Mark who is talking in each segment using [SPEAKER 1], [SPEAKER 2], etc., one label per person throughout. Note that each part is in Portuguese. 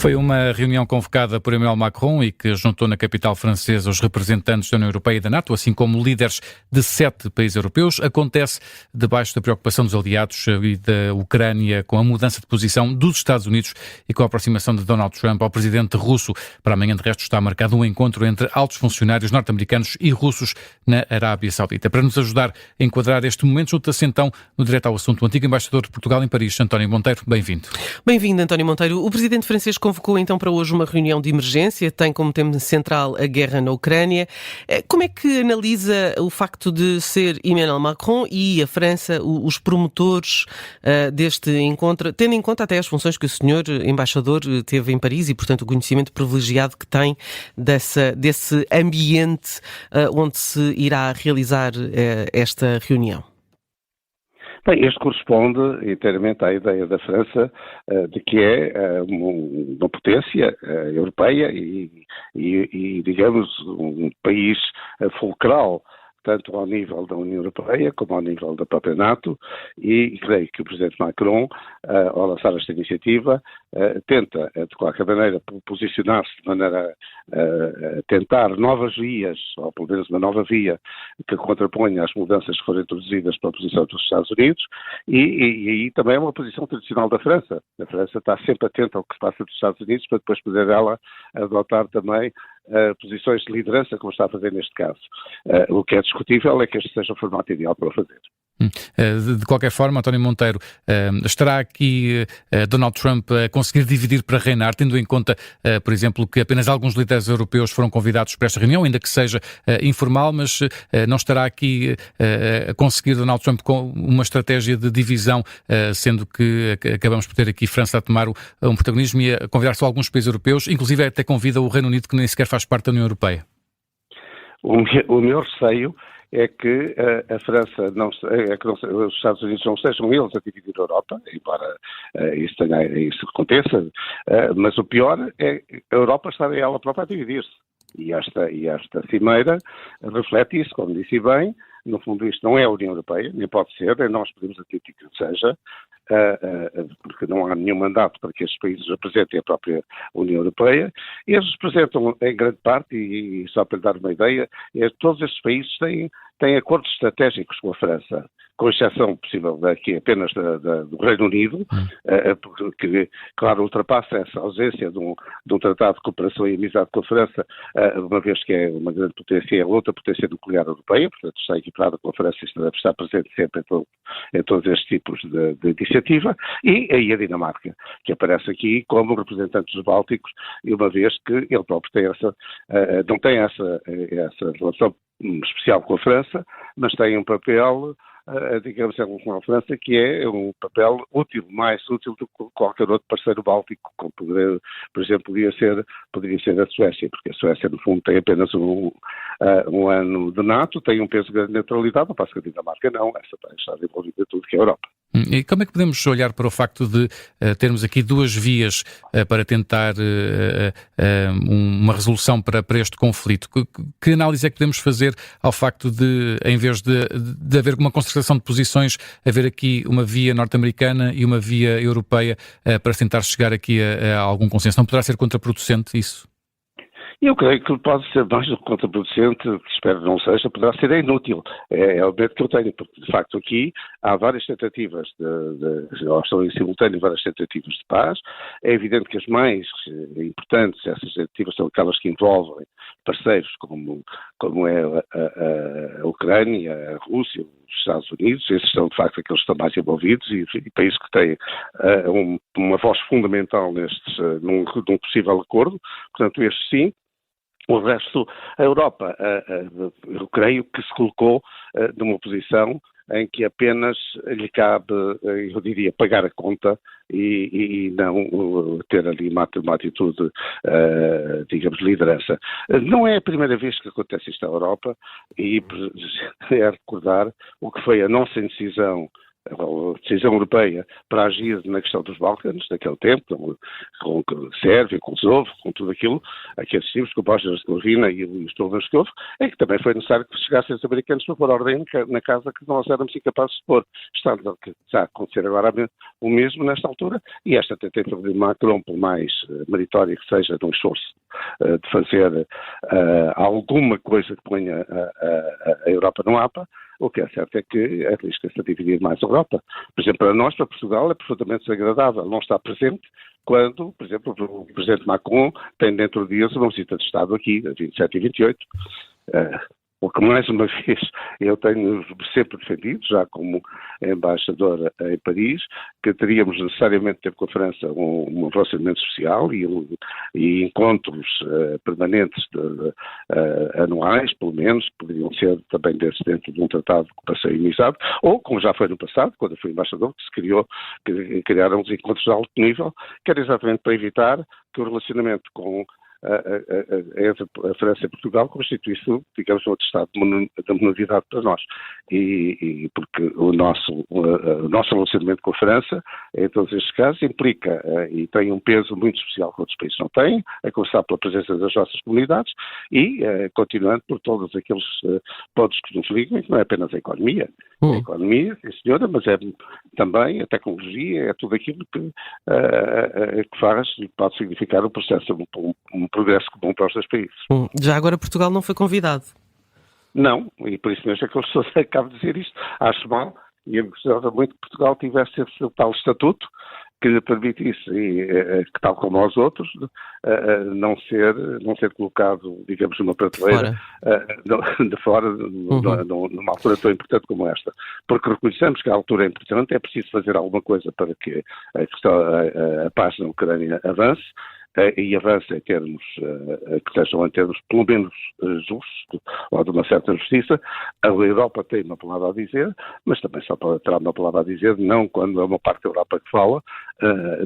[SPEAKER 1] Foi uma reunião convocada por Emmanuel Macron e que juntou na capital francesa os representantes da União Europeia e da NATO, assim como líderes de 7 países europeus. Acontece debaixo da preocupação dos aliados e da Ucrânia com a mudança de posição dos Estados Unidos e com a aproximação de Donald Trump ao presidente russo. Para amanhã, de resto, está marcado um encontro entre altos funcionários norte-americanos e russos na Arábia Saudita. Para nos ajudar a enquadrar este momento, junta-se então, no Direto ao Assunto, o antigo embaixador de Portugal em Paris, António Monteiro. Bem-vindo.
[SPEAKER 2] Bem-vindo, António Monteiro. O presidente francês convocou então para hoje uma reunião de emergência, tem como tema central a guerra na Ucrânia. Como é que analisa o facto de ser Emmanuel Macron e a França os promotores deste encontro, tendo em conta até as funções que o senhor embaixador teve em Paris e, portanto, o conhecimento privilegiado que tem desse ambiente onde se irá realizar esta reunião?
[SPEAKER 3] Bem, este corresponde inteiramente à ideia da França de que é uma potência europeia e, digamos, um país fulcral, tanto ao nível da União Europeia como ao nível da própria NATO, e creio que o Presidente Macron, ao lançar esta iniciativa, tenta, de qualquer maneira, posicionar-se de maneira a tentar novas vias, ou pelo menos uma nova via, que contraponha às mudanças que foram introduzidas pela posição dos Estados Unidos, e também é uma posição tradicional da França. A França está sempre atenta ao que se passa dos Estados Unidos, para depois poder ela adotar também posições de liderança, como está a fazer neste caso. O que é discutível é que este seja o formato ideal para o fazer.
[SPEAKER 1] De qualquer forma, António Monteiro, estará aqui Donald Trump a conseguir dividir para reinar, tendo em conta, por exemplo, que apenas alguns líderes europeus foram convidados para esta reunião, ainda que seja informal, mas não estará aqui a conseguir Donald Trump com uma estratégia de divisão, sendo que acabamos por ter aqui França a tomar um protagonismo e a convidar só alguns países europeus, inclusive até convida o Reino Unido, que nem sequer faz parte da União Europeia?
[SPEAKER 3] O meu receio é que a França os Estados Unidos não sejam eles a dividir a Europa, embora isso aconteça, mas o pior é a Europa estar ela própria a dividir-se. E esta cimeira reflete isso, como disse bem. No fundo, isto não é a União Europeia, nem pode ser, nós podemos admitir que seja, porque não há nenhum mandato para que estes países representem a própria União Europeia. Eles representam, em grande parte, e só para lhe dar uma ideia, todos estes países têm acordos estratégicos com a França, com exceção possível daqui apenas do Reino Unido, porque, claro, ultrapassa essa ausência de um tratado de cooperação e amizade com a França, uma vez que é uma grande potência, é outra potência nuclear europeia, portanto está equiparada com a França e deve estar presente sempre em todos estes tipos de iniciativa, e aí a Dinamarca, que aparece aqui como representante dos Bálticos, e uma vez que ele próprio tem não tem essa relação especial com a França, mas tem um papel, digamos, com a França, que é um papel útil, mais útil do que qualquer outro parceiro báltico, como por exemplo, poderia ser a Suécia, porque a Suécia, no fundo, tem apenas um ano de NATO, tem um peso de neutralidade, não passa que a Dinamarca não, essa está envolvida em tudo que é a Europa.
[SPEAKER 1] E como é que podemos olhar para o facto de termos aqui duas vias para tentar uma resolução para este conflito? Que análise é que podemos fazer ao facto de, em vez de haver uma concertação de posições, haver aqui uma via norte-americana e uma via europeia para tentar chegar aqui a algum consenso? Não poderá ser contraproducente isso?
[SPEAKER 3] Eu creio que pode ser mais do que contraproducente, espero que não seja, poderá ser inútil. É o medo que eu tenho, porque de facto aqui há várias tentativas, ou estão em simultâneo várias tentativas de paz. É evidente que as mais importantes, essas tentativas são aquelas que envolvem parceiros como é a Ucrânia, a Rússia, os Estados Unidos. Esses são de facto aqueles que estão mais envolvidos e países que têm uma voz fundamental num possível acordo. Portanto, estes sim. O resto, a Europa, eu creio que se colocou numa posição em que apenas lhe cabe, eu diria, pagar a conta e não ter ali uma atitude, digamos, de liderança. Não é a primeira vez que acontece isto na Europa e é recordar o que foi a nossa indecisão a decisão europeia para agir na questão dos Balcãs, naquele tempo, com Sérvia, com Kosovo, com tudo aquilo, que assistimos, com a Bósnia-Herzegovina e o Estado de Moscou, é que também foi necessário que chegassem os americanos para pôr ordem na casa que nós éramos incapazes de pôr. Está a acontecer agora o mesmo nesta altura, e esta tentativa de Macron, por mais meritória que seja, de um esforço de fazer alguma coisa que ponha a Europa no mapa. O que é certo é que arrisca-se a dividir mais a Europa. Por exemplo, para nós, para Portugal, é profundamente desagradável não estar presente quando, por exemplo, o Presidente Macron tem dentro de dias uma visita de Estado aqui, a 27 e 28. Porque, mais uma vez, eu tenho sempre defendido, já como embaixador em Paris, que teríamos necessariamente ter com a França um relacionamento social e encontros permanentes anuais, pelo menos, poderiam ser também dentro de um tratado de cooperação e amizade, ou, como já foi no passado, quando eu fui embaixador, que criaram os encontros de alto nível, que era exatamente para evitar que o relacionamento entre a França e Portugal constituísse, digamos, um atestado de minoridade para nós. E porque o nosso relacionamento com a França, em todos estes casos, implica e tem um peso muito especial que outros países não têm, a começar pela presença das nossas comunidades e continuando por todos aqueles pontos que nos ligam, que não é apenas a economia. A economia, sim senhora, mas é também a tecnologia, é tudo aquilo que faz e pode significar um processo, um progresso comum para os dois países.
[SPEAKER 2] Já agora Portugal não foi convidado.
[SPEAKER 3] Não, e por isso mesmo é que eu acabo de dizer isto. Acho mal, e eu gostava muito que Portugal tivesse esse tal estatuto que lhe permitisse, que tal como aos outros, não ser colocado, digamos, numa prateleira de fora, numa altura tão importante como esta. Porque reconhecemos que a altura é importante, é preciso fazer alguma coisa para que a paz na Ucrânia avance, e avance em termos que sejam em termos pelo menos justos, ou de uma certa justiça. A Europa tem uma palavra a dizer, mas também só terá uma palavra a dizer, não quando é uma parte da Europa que fala,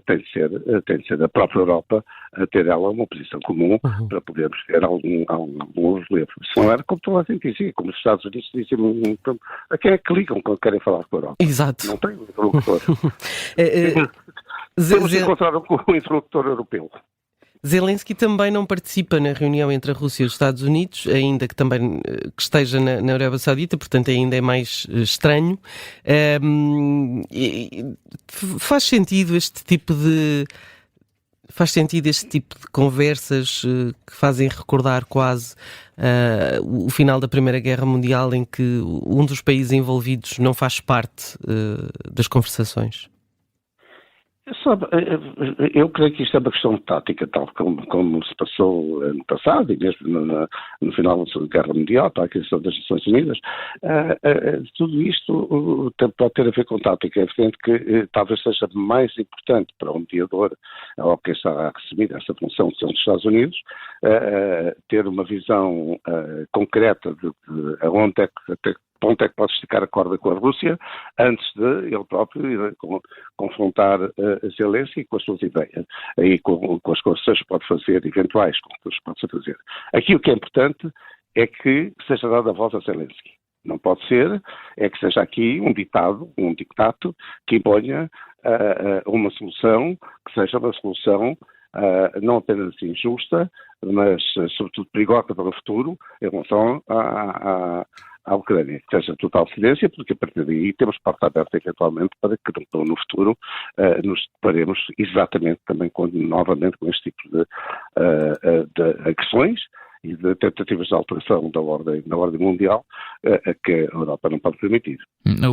[SPEAKER 3] tem de ser a própria Europa a ter ela uma posição comum para podermos ter algum relevo. Se não era como toda a gente dizia, como os Estados Unidos diziam, a quem é que ligam quando querem falar com a Europa?
[SPEAKER 2] Exato.
[SPEAKER 3] Não tem um interlocutor. Temos encontrar um interlocutor europeu.
[SPEAKER 2] Zelensky também não participa na reunião entre a Rússia e os Estados Unidos, ainda que também que esteja na Arábia Saudita, portanto ainda é mais estranho. Faz sentido este tipo de conversas que fazem recordar quase o final da Primeira Guerra Mundial, em que um dos países envolvidos não faz parte das conversações?
[SPEAKER 3] Eu creio que isto é uma questão de tática, tal como se passou no passado e mesmo no final da Segunda Guerra Mundial, para a questão das Nações Unidas. Tudo isto pode ter a ver com tática. É evidente que talvez seja mais importante para um mediador, ou quem está a assumir essa função, que são os Estados Unidos, ter uma visão concreta de aonde é que até ponto é que pode esticar a corda com a Rússia, antes de ele próprio ir confrontar Zelensky com as suas ideias, e com as concessões que pode fazer, eventuais concessões que pode fazer. Aqui o que é importante é que seja dada a voz a Zelensky. Não pode ser, é que seja aqui um dictato que imponha uma solução, que seja uma solução não apenas injusta, mas sobretudo perigosa para o futuro, em relação à Ucrânia, que seja total silêncio, porque a partir daí temos porta aberta eventualmente para que no futuro nos deparemos exatamente também novamente com este tipo de agressões e de tentativas de alteração da ordem mundial que a Europa não pode permitir.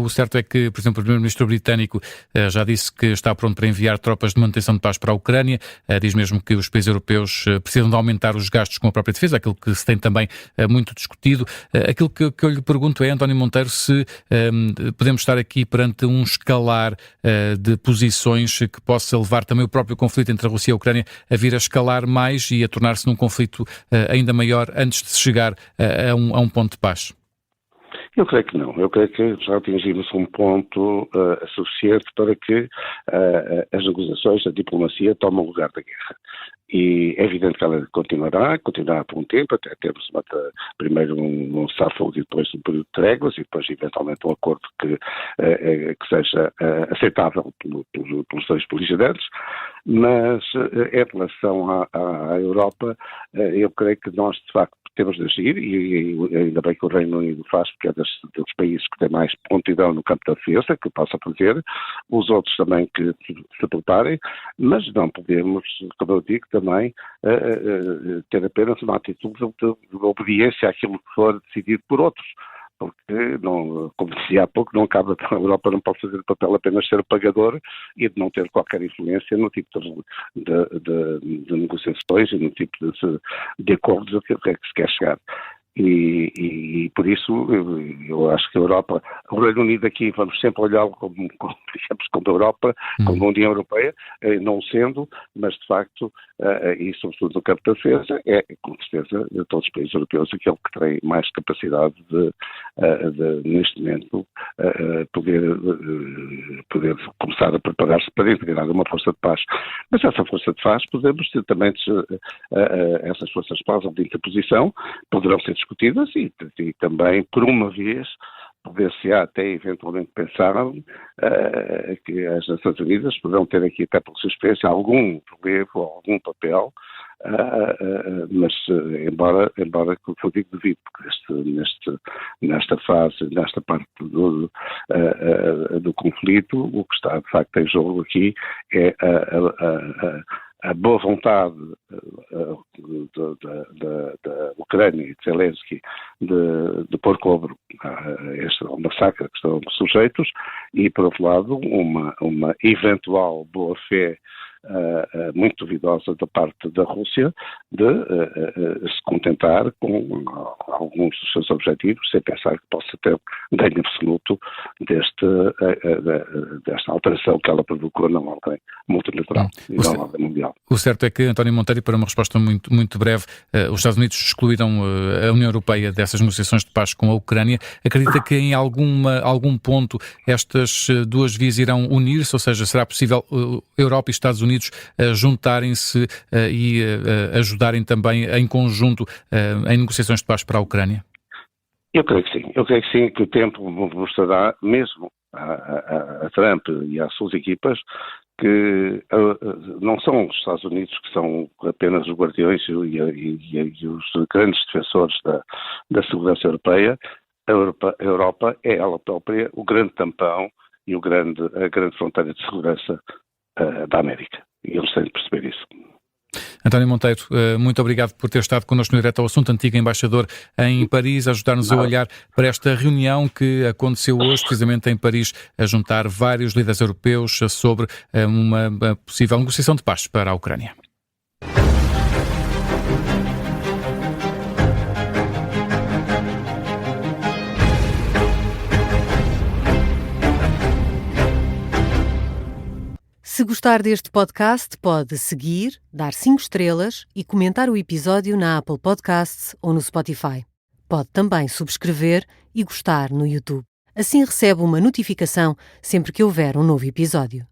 [SPEAKER 1] O certo é que, por exemplo, o Primeiro-Ministro britânico já disse que está pronto para enviar tropas de manutenção de paz para a Ucrânia, diz mesmo que os países europeus precisam de aumentar os gastos com a própria defesa, aquilo que se tem também muito discutido. Aquilo que eu lhe pergunto é, António Monteiro, se podemos estar aqui perante um escalar de posições que possa levar também o próprio conflito entre a Rússia e a Ucrânia a vir a escalar mais e a tornar-se num conflito ainda maior antes de se chegar a um ponto de paz?
[SPEAKER 3] Eu creio que não. Eu creio que já atingimos um ponto suficiente para que as negociações, a diplomacia, tomem o lugar da guerra. E é evidente que ela continuará por um tempo, até termos primeiro um cessar-fogo e depois um período de tréguas e depois eventualmente um acordo que seja aceitável pelos dois beligerantes. Mas em relação à Europa, eu creio que nós de facto temos de agir e ainda bem que o Reino Unido faz, porque é dos países que têm mais prontidão no campo da defesa, que possa fazer, os outros também que se preparem, mas não podemos, como eu digo, também ter apenas uma atitude de obediência àquilo que for decidido por outros. Porque, como dizia há pouco, não cabe a Europa, não pode fazer o papel apenas ser pagador e de não ter qualquer influência no tipo de negociações e no tipo de acordos a que se quer chegar. E por isso eu acho que a Europa, o Reino Unido aqui vamos sempre olhá-lo como a Europa, como a União Europeia, não sendo, mas de facto, e sobretudo no campo da defesa, é com certeza de todos os países europeus aquele que tem mais capacidade de neste momento, poder começar a preparar-se para integrar uma força de paz. Mas essa força de paz, podemos ter também, essas forças de paz de interposição, poderão ser discutidas e também, por uma vez, poder-se-á até eventualmente pensar que as Nações Unidas poderão ter aqui, até por sua experiência, algum relevo ou algum papel, mas embora que eu digo devido, porque nesta fase, nesta parte do conflito, o que está de facto em jogo aqui é a boa vontade da Ucrânia e de Zelensky de pôr cobre a este massacre que estão sujeitos e, por outro lado, uma eventual boa-fé muito duvidosa da parte da Rússia de se contentar com alguns dos seus objetivos sem pensar que possa ter ganho absoluto desta alteração que ela provocou na ordem multilateral e na ordem mundial.
[SPEAKER 1] O certo é que, António Monteiro, para uma resposta muito, muito breve, os Estados Unidos excluíram a União Europeia dessas negociações de paz com a Ucrânia. Acredita que em algum ponto estas duas vias irão unir-se, ou seja, será possível Europa e Estados Unidos juntarem-se e ajudarem também em conjunto em negociações de paz para a Ucrânia?
[SPEAKER 3] Eu creio que sim, que o tempo mostrará, mesmo a Trump e às suas equipas, que não são os Estados Unidos que são apenas os guardiões e os grandes defensores da segurança europeia. A Europa é ela própria o grande tampão e a grande fronteira de segurança da América. E eles têm de perceber isso.
[SPEAKER 1] António Monteiro, muito obrigado por ter estado connosco no Direto ao Assunto, antigo embaixador em Paris, a ajudar-nos a olhar para esta reunião que aconteceu hoje, precisamente em Paris, a juntar vários líderes europeus sobre uma possível negociação de paz para a Ucrânia.
[SPEAKER 4] Se gostar deste podcast, pode seguir, dar 5 estrelas e comentar o episódio na Apple Podcasts ou no Spotify. Pode também subscrever e gostar no YouTube. Assim recebe uma notificação sempre que houver um novo episódio.